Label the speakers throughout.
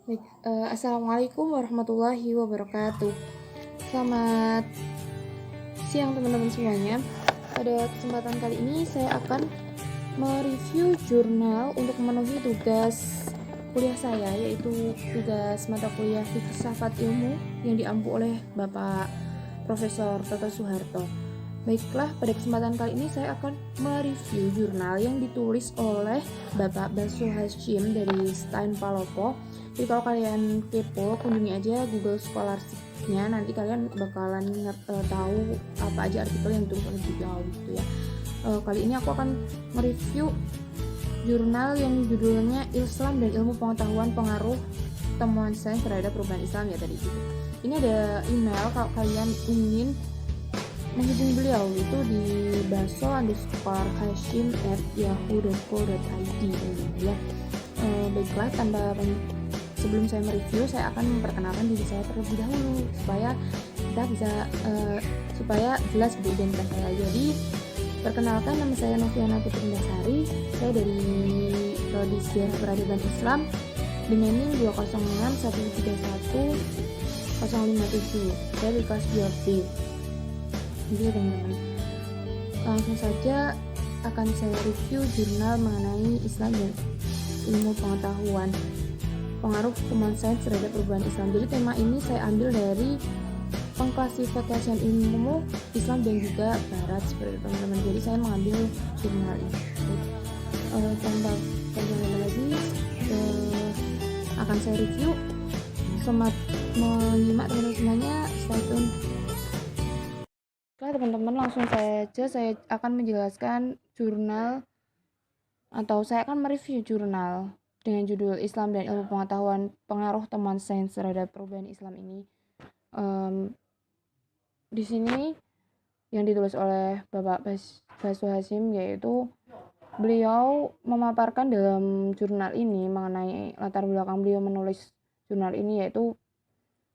Speaker 1: Baik, assalamualaikum warahmatullahi wabarakatuh. Selamat siang teman-teman semuanya. Pada kesempatan kali ini saya akan mereview jurnal untuk memenuhi tugas kuliah saya, yaitu tugas mata kuliah Filsafat Ilmu yang diampu oleh Bapak Profesor Toto Soeharto. Baiklah, pada kesempatan kali ini saya akan mereview jurnal yang ditulis oleh Bapak Basu Hashim dari Stein Palopo. Jadi kalau kalian kepo, kunjungi aja Google Scholarship-nya, nanti kalian bakalan tahu apa aja artikel yang ditulis oleh beliau gitu ya. Kali ini aku akan mereview jurnal yang judulnya Islam dan Ilmu Pengetahuan Pengaruh Temuan Sains Terhadap Perubahan Islam ya tadi gitu. Ini ada email kalau kalian ingin menghubungi beliau itu di baso_hashim@yahoo.co.id ya. Baiklah, sebelum saya mereview, saya akan memperkenalkan diri saya terlebih dahulu supaya kita bisa supaya jelas identitas saya. Jadi perkenalkan, nama saya Noviana Putri Indasari. Saya dari Prodi Sejarah Peradaban Islam dengan NIM 206131057. Saya di kelas 2B. Jadi teman-teman, langsung saja akan saya review jurnal mengenai Islam dan Ilmu Pengetahuan Pengaruh Temuan Sains Terhadap Perubahan Islam. Jadi tema ini saya ambil dari pengklasifikasian ilmu Islam dan juga Barat seperti itu teman-teman. Jadi saya mengambil jurnal ini. Tanpa panjang lagi, akan saya review. Selamat menyimak teman-teman semuanya. Stay tune. Oke teman-teman, langsung saja saya akan menjelaskan jurnal atau saya akan mereview jurnal dengan judul Islam dan Ilmu Pengetahuan Pengaruh Temuan Sains Terhadap Perubahan Islam ini. Di sini yang ditulis oleh Bapak Basu Hashim, yaitu beliau memaparkan dalam jurnal ini mengenai latar belakang beliau menulis jurnal ini, yaitu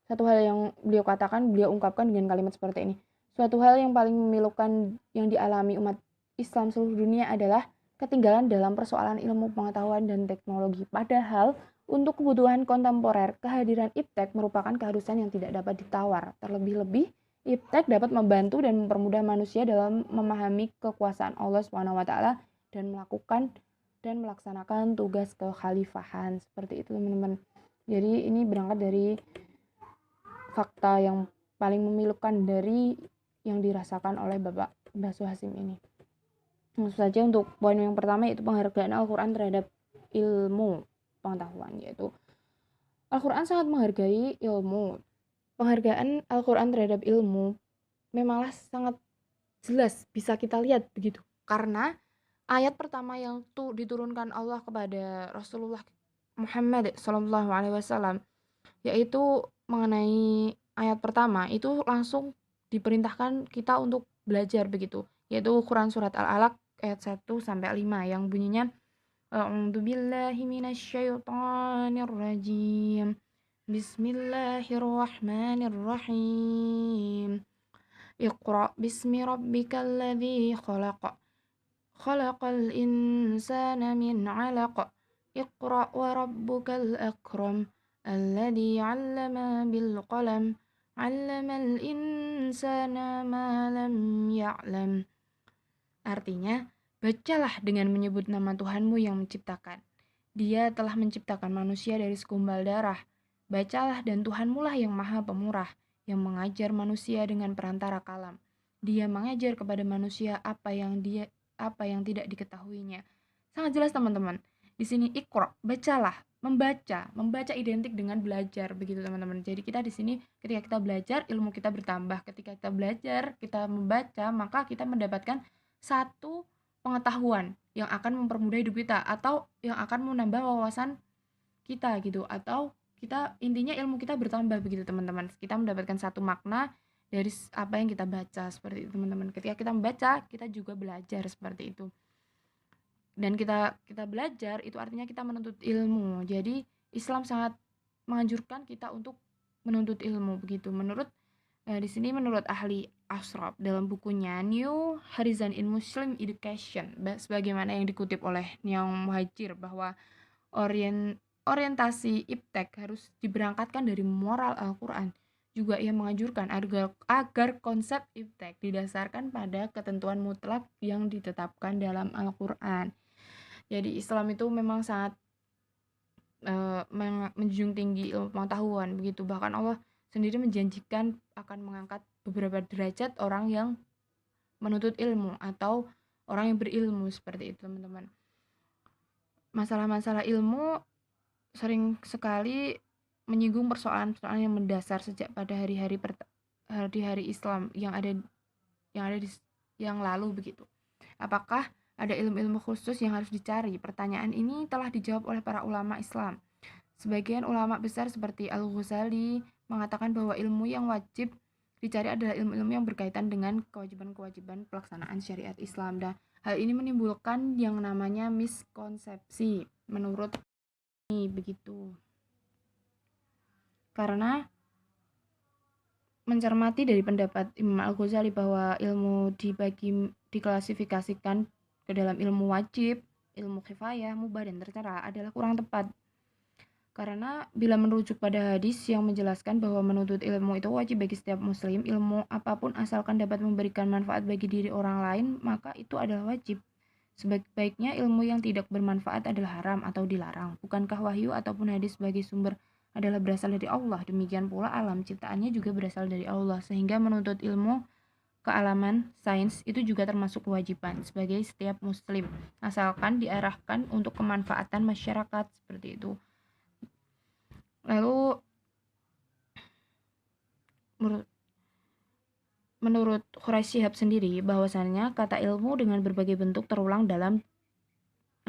Speaker 1: satu hal yang beliau katakan, beliau ungkapkan dengan kalimat seperti ini. Suatu hal yang paling memilukan yang dialami umat Islam seluruh dunia adalah ketinggalan dalam persoalan ilmu pengetahuan dan teknologi. Padahal untuk kebutuhan kontemporer, kehadiran iptek merupakan keharusan yang tidak dapat ditawar. Terlebih-lebih, iptek dapat membantu dan mempermudah manusia dalam memahami kekuasaan Allah SWT dan melakukan dan melaksanakan tugas kekhalifahan. Seperti itu teman-teman. Jadi ini berangkat dari fakta yang paling memilukan dari yang dirasakan oleh Bapak Basu Hashim ini. Langsung saja untuk poin yang pertama, yaitu penghargaan Al-Quran terhadap ilmu pengetahuan, yaitu Al-Quran sangat menghargai ilmu. Penghargaan Al-Quran terhadap ilmu memanglah sangat jelas bisa kita lihat begitu, karena ayat pertama yang diturunkan Allah kepada Rasulullah Muhammad SAW, yaitu mengenai ayat pertama itu langsung diperintahkan kita untuk belajar begitu, yaitu Quran surat Al-Alaq ayat 1-5 yang bunyinya A'udzubillahi minasyaitonir rajim. Bismillahirrahmanirrahim. Iqra bismi rabbikal ladzi khalaq. Khalaqal insana min 'alaq. Iqra wa rabbukal akram. Alladzi 'allama bil qalam. 'Allamal insana ma lam ya'lam. Artinya, bacalah dengan menyebut nama Tuhanmu yang menciptakan. Dia telah menciptakan manusia dari segumpal darah. Bacalah, dan Tuhanmu lah yang maha pemurah, yang mengajar manusia dengan perantara kalam. Dia mengajar kepada manusia apa yang tidak diketahuinya. Sangat jelas teman-teman. Di sini Iqra, bacalah, membaca identik dengan belajar begitu teman-teman. Jadi kita di sini ketika kita belajar, ilmu kita bertambah. Ketika kita belajar, kita membaca, maka kita mendapatkan satu pengetahuan yang akan mempermudah hidup kita atau yang akan menambah wawasan kita gitu, atau kita intinya ilmu kita bertambah begitu teman-teman. Kita mendapatkan satu makna dari apa yang kita baca seperti itu teman-teman. Ketika kita membaca, kita juga belajar seperti itu. Dan kita belajar itu artinya kita menuntut ilmu. Jadi Islam sangat menganjurkan kita untuk menuntut ilmu begitu. Di sini menurut ahli Ashraf dalam bukunya New Horizon in Muslim Education, sebagaimana yang dikutip oleh Niang Muhajir, bahwa orientasi iptek harus diberangkatkan dari moral Al-Quran. Juga ia menganjurkan agar konsep iptek didasarkan pada ketentuan mutlak yang ditetapkan dalam Al-Quran. Jadi Islam itu memang sangat menjunjung tinggi ilmu pengetahuan begitu. Bahkan Allah sendiri menjanjikan akan mengangkat beberapa derajat orang yang menuntut ilmu atau orang yang berilmu, seperti itu teman-teman. Masalah-masalah ilmu sering sekali menyinggung persoalan-persoalan yang mendasar sejak pada hari-hari Islam yang ada yang lalu begitu. Apakah ada ilmu-ilmu khusus yang harus dicari? Pertanyaan ini telah dijawab oleh para ulama Islam. Sebagian ulama besar seperti Al-Ghazali mengatakan bahwa ilmu yang wajib dicari adalah ilmu-ilmu yang berkaitan dengan kewajiban-kewajiban pelaksanaan syariat Islam. Dan hal ini menimbulkan yang namanya miskonsepsi menurut ini begitu. Karena mencermati dari pendapat Imam Al-Ghazali bahwa ilmu diklasifikasikan ke dalam ilmu wajib, ilmu kifayah, mubah, dan tercela adalah kurang tepat. Karena bila merujuk pada hadis yang menjelaskan bahwa menuntut ilmu itu wajib bagi setiap muslim, ilmu apapun asalkan dapat memberikan manfaat bagi diri orang lain, maka itu adalah wajib. Sebaik-baiknya ilmu yang tidak bermanfaat adalah haram atau dilarang. Bukankah wahyu ataupun hadis sebagai sumber adalah berasal dari Allah? Demikian pula alam ciptaannya juga berasal dari Allah, sehingga menuntut ilmu kealaman sains itu juga termasuk kewajiban sebagai setiap muslim, asalkan diarahkan untuk kemanfaatan masyarakat, seperti itu. Lalu menurut Quraisy Shihab sendiri bahwasannya kata ilmu dengan berbagai bentuk terulang dalam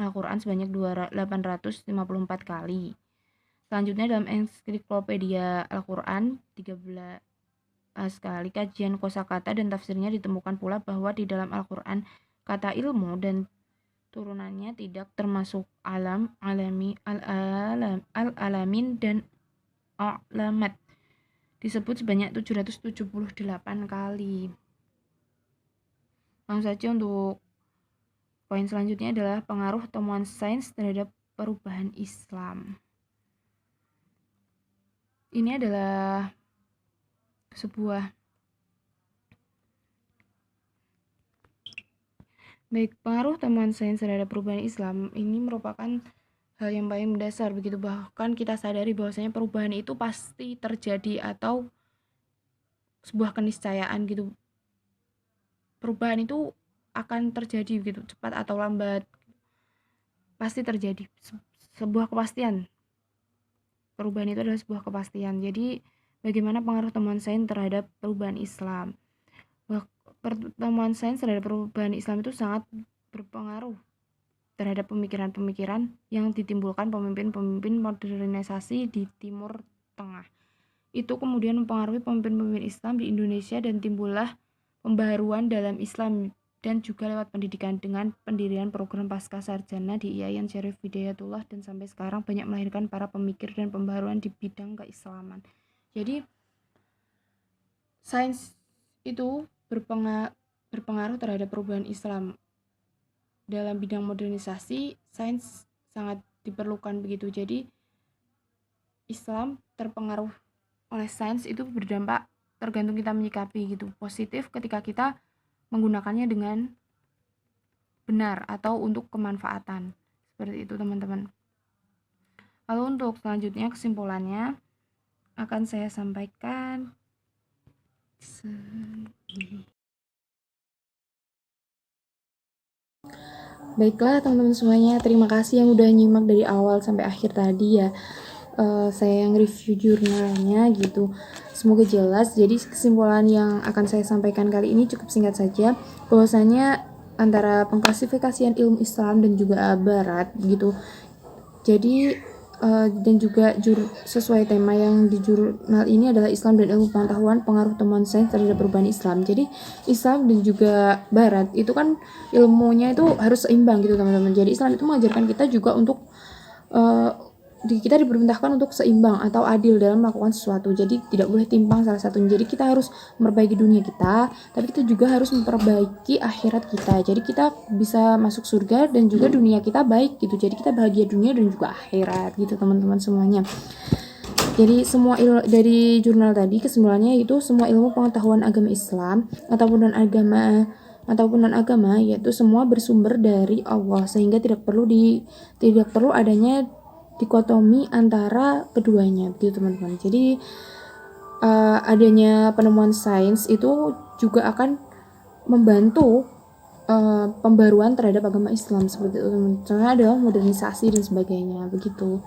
Speaker 1: Al-Quran sebanyak 854 kali. Selanjutnya dalam ensiklopedia Al-Quran 13 sekali. Kajian kosakata dan tafsirnya ditemukan pula bahwa di dalam Al-Quran kata ilmu dan turunannya tidak termasuk alam, al-alamin, dan alamat disebut sebanyak 778 kali. Langsung saja untuk poin selanjutnya adalah pengaruh temuan sains terhadap perubahan Islam. Ini adalah sebuah pengaruh temuan sains terhadap perubahan Islam ini merupakan hal yang paling mendasar begitu. Bahkan kita sadari bahwasanya perubahan itu pasti terjadi atau sebuah keniscayaan gitu. Perubahan itu akan terjadi gitu, cepat atau lambat pasti terjadi. Sebuah kepastian. Perubahan itu adalah sebuah kepastian. Jadi bagaimana pengaruh temuan sains terhadap perubahan Islam? Temuan sains terhadap perubahan Islam itu sangat berpengaruh terhadap pemikiran-pemikiran yang ditimbulkan pemimpin-pemimpin modernisasi di Timur Tengah. Itu kemudian mempengaruhi pemimpin-pemimpin Islam di Indonesia dan timbullah pembaharuan dalam Islam dan juga lewat pendidikan dengan pendirian program pasca sarjana di IAIN Syarif Hidayatullah, dan sampai sekarang banyak melahirkan para pemikir dan pembaharuan di bidang keislaman. Jadi sains itu berpengaruh terhadap perubahan Islam. Dalam bidang modernisasi, sains sangat diperlukan begitu. Jadi Islam terpengaruh oleh sains itu berdampak, tergantung kita menyikapi gitu. Positif ketika kita menggunakannya dengan benar atau untuk kemanfaatan. Seperti itu teman-teman. Lalu untuk selanjutnya kesimpulannya akan saya sampaikan. Baiklah teman-teman semuanya, terima kasih yang udah nyimak dari awal sampai akhir tadi ya. Saya yang review jurnalnya gitu. Semoga jelas. Jadi kesimpulan yang akan saya sampaikan kali ini cukup singkat saja, bahwasanya antara pengklasifikasian ilmu Islam dan juga Barat gitu. Jadi dan juga sesuai tema yang di jurnal ini adalah Islam dan ilmu pengetahuan, pengaruh temuan sains terhadap perubahan Islam. Jadi Islam dan juga Barat itu kan ilmunya itu harus seimbang gitu teman-teman. Jadi Islam itu mengajarkan kita juga untuk kita diperintahkan untuk seimbang atau adil dalam melakukan sesuatu. Jadi tidak boleh timpang salah satunya. Jadi kita harus memperbaiki dunia kita, tapi kita juga harus memperbaiki akhirat kita. Jadi kita bisa masuk surga dan juga dunia kita baik gitu. Jadi kita bahagia dunia dan juga akhirat gitu teman-teman semuanya. Jadi semua dari jurnal tadi kesimpulannya itu semua ilmu pengetahuan agama Islam ataupun non agama yaitu semua bersumber dari Allah, sehingga tidak perlu adanya dikotomi antara keduanya gitu teman-teman. Jadi adanya penemuan sains itu juga akan membantu pembaruan terhadap agama Islam seperti itu teman-teman. Contohnya adalah modernisasi dan sebagainya begitu.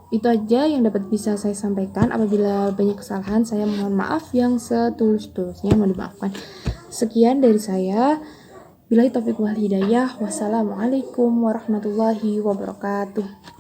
Speaker 1: Itu aja yang dapat bisa saya sampaikan. Apabila banyak kesalahan saya mohon maaf yang setulus-tulusnya, mohon dimaafkan. Sekian dari saya. Billahi taufiq wal hidayah. Wassalamualaikum warahmatullahi wabarakatuh.